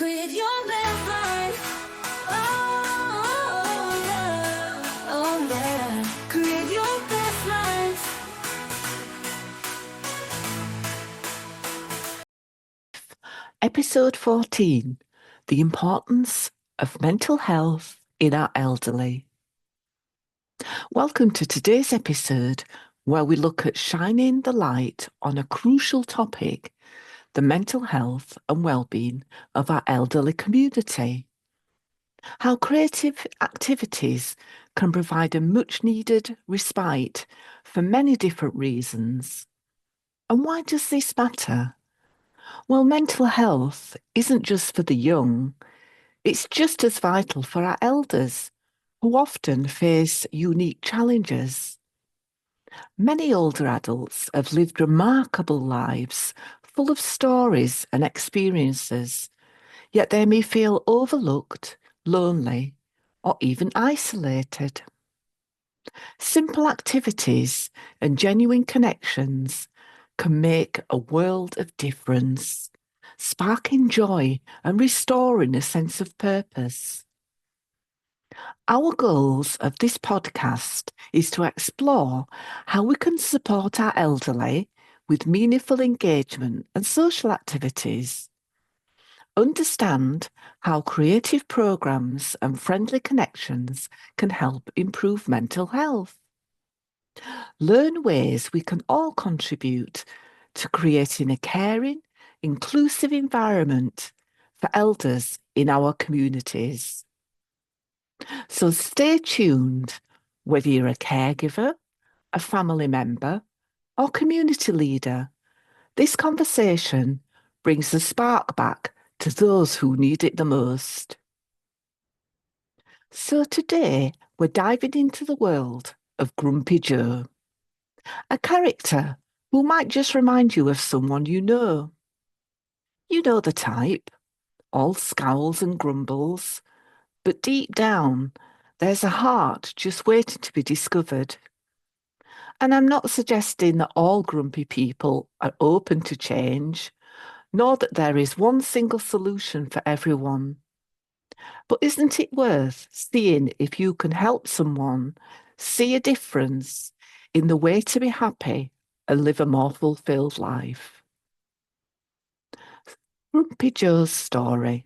Create your best life. Oh, yeah. Oh, yeah. Create your best life. Episode 14, The Importance of Mental Health in Our Elderly. Welcome to today's episode, where we look at shining the light on a crucial topic, the mental health and well-being of our elderly community. How creative activities can provide a much-needed respite for many different reasons. And why does this matter? Well, mental health isn't just for the young, it's just as vital for our elders, who often face unique challenges. Many older adults have lived remarkable lives, full of stories and experiences, yet they may feel overlooked, lonely, or even isolated. Simple activities and genuine connections can make a world of difference, sparking joy and restoring a sense of purpose. Our goals of this podcast is to explore how we can support our elderly with meaningful engagement and social activities, understand how creative programs and friendly connections can help improve mental health, learn ways we can all contribute to creating a caring, inclusive environment for elders in our communities. So stay tuned, whether you're a caregiver, a family member, or community leader. This conversation brings the spark back to those who need it the most. So today, we're diving into the world of Grumpy Joe, a character who might just remind you of someone you know. You know the type, all scowls and grumbles, but deep down, there's a heart just waiting to be discovered. And I'm not suggesting that all grumpy people are open to change, nor that there is one single solution for everyone. But isn't it worth seeing if you can help someone see a difference in the way to be happy and live a more fulfilled life? Grumpy Joe's story.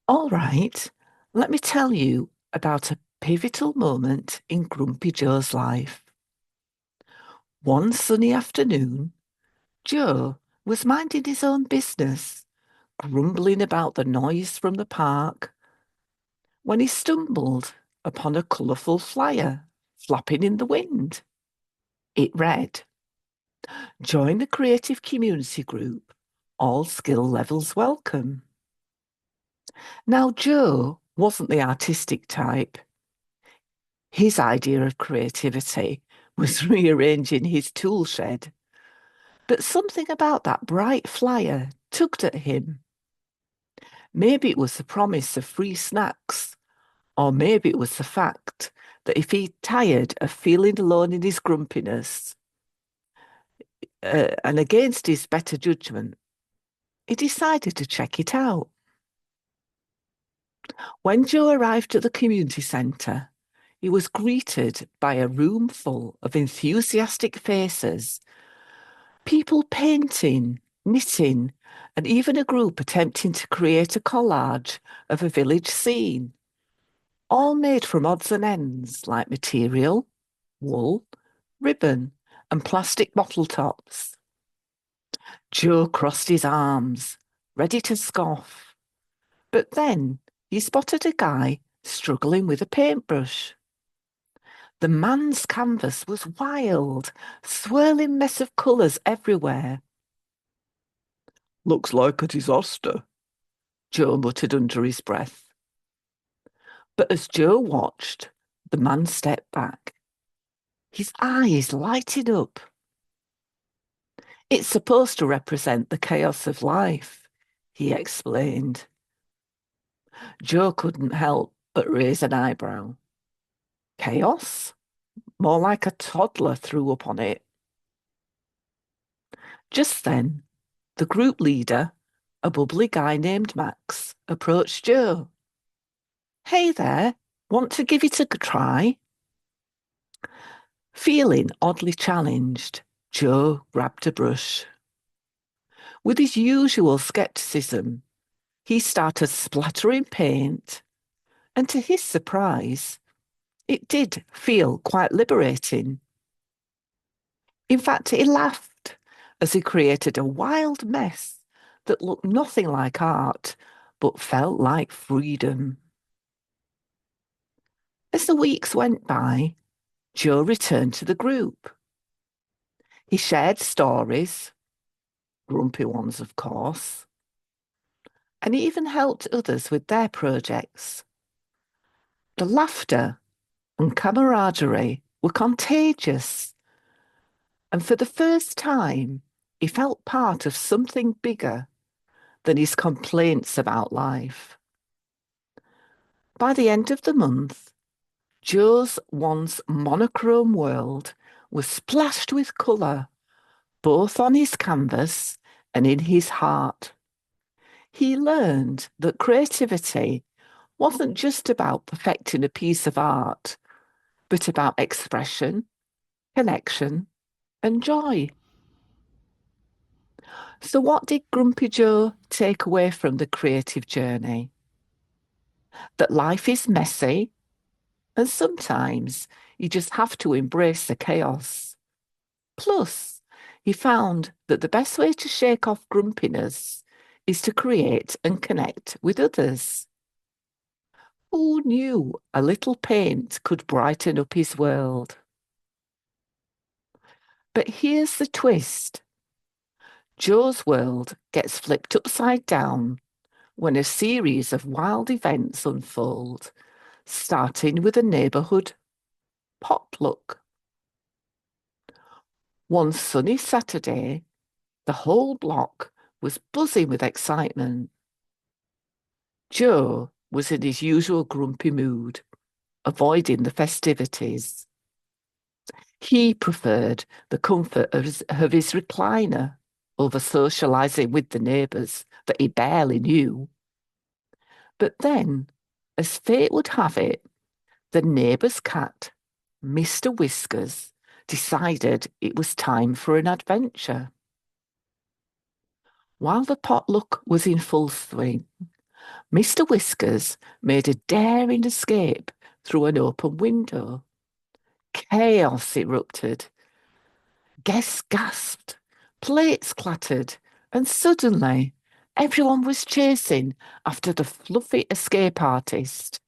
All right, let me tell you about a pivotal moment in Grumpy Joe's life. One sunny afternoon, Joe was minding his own business, grumbling about the noise from the park, when he stumbled upon a colourful flyer flapping in the wind. It read, "Join the creative community group, all skill levels welcome." Now, Joe wasn't the artistic type. His idea of creativity was rearranging his tool shed. But something about that bright flyer tugged at him. Maybe it was the promise of free snacks, or maybe it was the fact that if he tired of feeling alone in his grumpiness, and against his better judgment, he decided to check it out. When Joe arrived at the community centre, he was greeted by a room full of enthusiastic faces, people painting, knitting, and even a group attempting to create a collage of a village scene, all made from odds and ends like material, wool, ribbon, and plastic bottle tops. Joe crossed his arms, ready to scoff, but then he spotted a guy struggling with a paintbrush. The man's canvas was wild, swirling mess of colours everywhere. "Looks like a disaster," Joe muttered under his breath. But as Joe watched, the man stepped back, his eyes lighting up. "It's supposed to represent the chaos of life," he explained. Joe couldn't help but raise an eyebrow. Chaos? More like a toddler threw up on it. Just then, the group leader, a bubbly guy named Max approached Joe. Hey there, want to give it a try? Feeling oddly challenged, Joe grabbed a brush. With his usual scepticism, he started splattering paint, and to his surprise, it did feel quite liberating. In fact, he laughed as he created a wild mess that looked nothing like art, but felt like freedom. As the weeks went by, Joe returned to the group. He shared stories, grumpy ones, of course, and he even helped others with their projects. The laughter and camaraderie were contagious, and for the first time, he felt part of something bigger than his complaints about life. By the end of the month, Joe's once monochrome world was splashed with colour, both on his canvas and in his heart. He learned that creativity wasn't just about perfecting a piece of art, but about expression, connection, and joy. So, what did Grumpy Joe take away from the creative journey? That life is messy, and sometimes you just have to embrace the chaos. Plus, he found that the best way to shake off grumpiness is to create and connect with others. Who knew a little paint could brighten up his world? But here's the twist. Joe's world gets flipped upside down when a series of wild events unfold, starting with a neighbourhood potluck. One sunny Saturday, the whole block was buzzing with excitement. Joe was in his usual grumpy mood, avoiding the festivities. He preferred the comfort of his recliner over socialising with the neighbours that he barely knew. But then, as fate would have it, the neighbour's cat, Mr. Whiskers, decided it was time for an adventure. While the potluck was in full swing, Mr. Whiskers made a daring escape through an open window. Chaos erupted. Guests gasped, plates clattered, and suddenly everyone was chasing after the fluffy escape artist.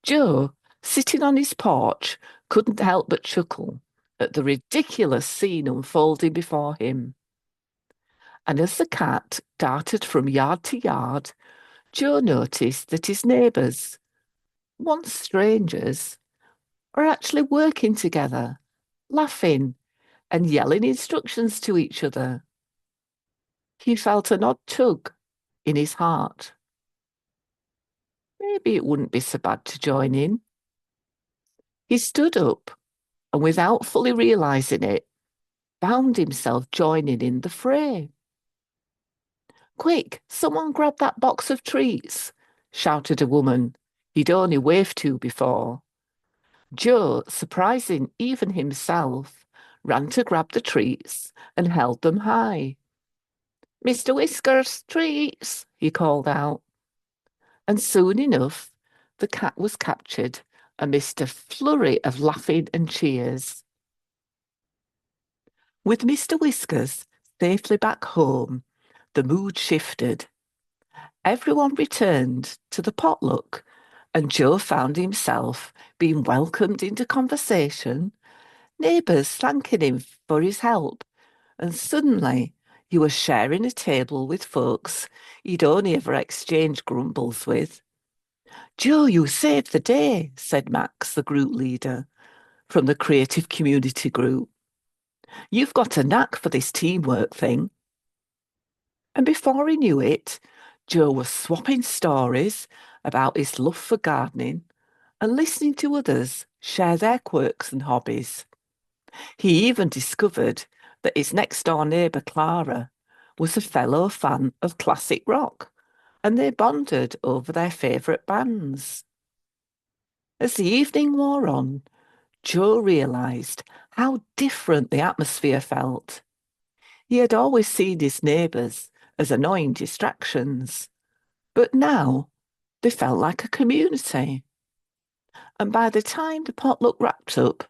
Joe, sitting on his porch, couldn't help but chuckle at the ridiculous scene unfolding before him. And as the cat darted from yard to yard, Joe noticed that his neighbours, once strangers, are actually working together, laughing and yelling instructions to each other. He felt an odd tug in his heart. Maybe it wouldn't be so bad to join in. He stood up and, without fully realising it, found himself joining in the fray. Quick, someone grab that box of treats, shouted a woman he'd only waved to before. Joe, surprising even himself, ran to grab the treats and held them high. Mr. Whiskers, treats, he called out. And soon enough, the cat was captured amidst a flurry of laughing and cheers. With Mr. Whiskers safely back home, the mood shifted. Everyone returned to the potluck, and Joe found himself being welcomed into conversation, neighbours thanking him for his help, and suddenly he was sharing a table with folks he'd only ever exchanged grumbles with. Joe, you saved the day, said Max, the group leader from the creative community group. You've got a knack for this teamwork thing. And before he knew it, Joe was swapping stories about his love for gardening and listening to others share their quirks and hobbies. He even discovered that his next door neighbour, Clara, was a fellow fan of classic rock, and they bonded over their favourite bands. As the evening wore on, Joe realised how different the atmosphere felt. He had always seen his neighbours as annoying distractions, but now they felt like a community. And by the time the potluck wrapped up,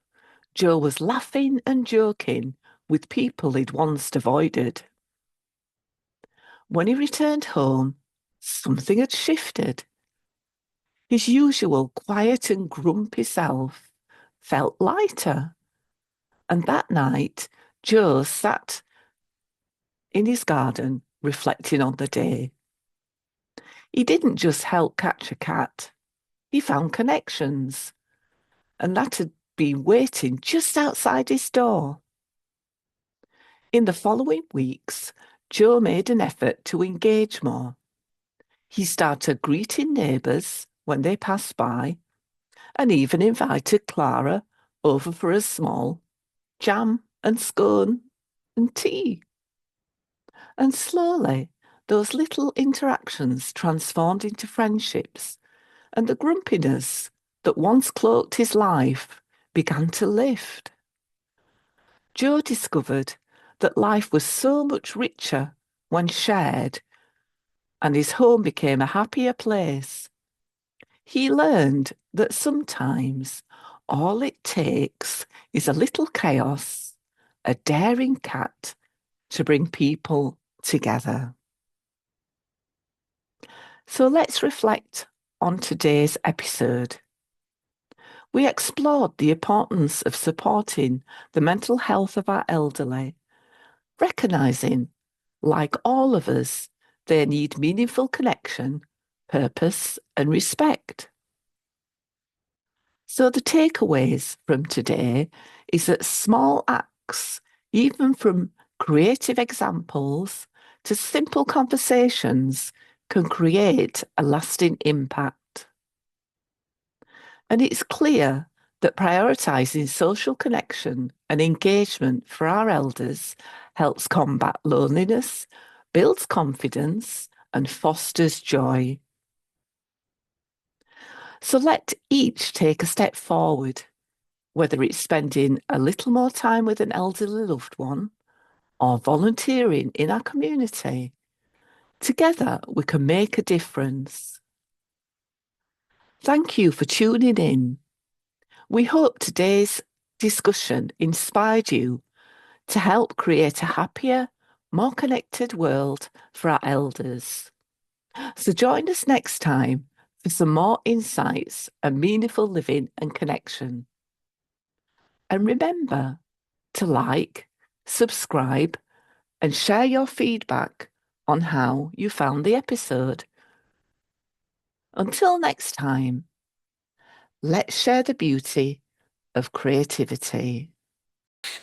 Joe was laughing and joking with people he'd once avoided. When he returned home, something had shifted. His usual quiet and grumpy self felt lighter. And that night, Joe sat in his garden reflecting on the day. He didn't just help catch a cat, he found connections, and that had been waiting just outside his door. In the following weeks, Joe made an effort to engage more. He started greeting neighbours when they passed by and even invited Clara over for a small jam and scone and tea. And slowly, those little interactions transformed into friendships, and the grumpiness that once cloaked his life began to lift. Joe discovered that life was so much richer when shared, and his home became a happier place. He learned that sometimes all it takes is a little chaos, a daring cat, to bring people together. So let's reflect on today's episode. We explored the importance of supporting the mental health of our elderly, recognising, like all of us, they need meaningful connection, purpose, and respect. So the takeaways from today is that small acts, even from creative examples to simple conversations, can create a lasting impact. And it's clear that prioritising social connection and engagement for our elders helps combat loneliness, builds confidence, and fosters joy. So let each take a step forward, whether it's spending a little more time with an elderly loved one or volunteering in our community. Together, we can make a difference. Thank you for tuning in. We hope today's discussion inspired you to help create a happier, more connected world for our elders. So join us next time for some more insights and meaningful living and connection. And remember to like, subscribe, and share your feedback on how you found the episode. Until next time, let's share the beauty of creativity.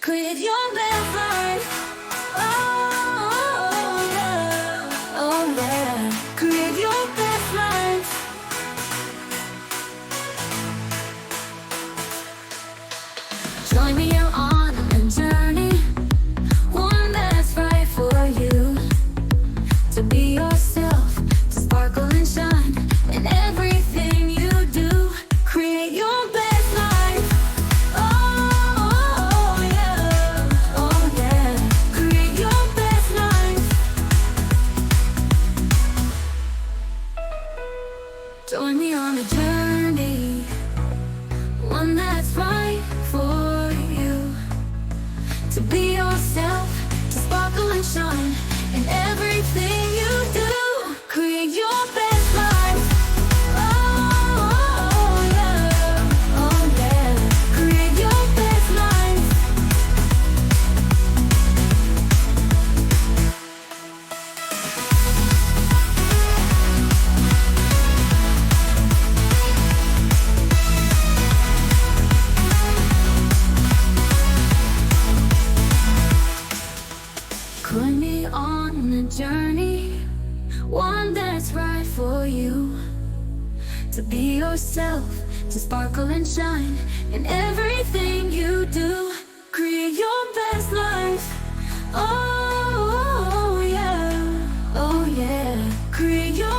Create your best life. Oh, yeah. Oh, yeah. Create your best life. Join me on a journey, one that's right for you. To be yourself, to sparkle and shine in everything you do. Create your best life. Oh, yeah. Oh, yeah. Create your best life. Join me on a journey, one that's right for you. To be yourself, to sparkle and shine in everything you do. Create your best life. Oh, yeah. Oh, yeah. Create your best life. Join me on a journey, one that's right for you. To be yourself, to sparkle and shine in everything you do. Create your best life. Oh, yeah. Create your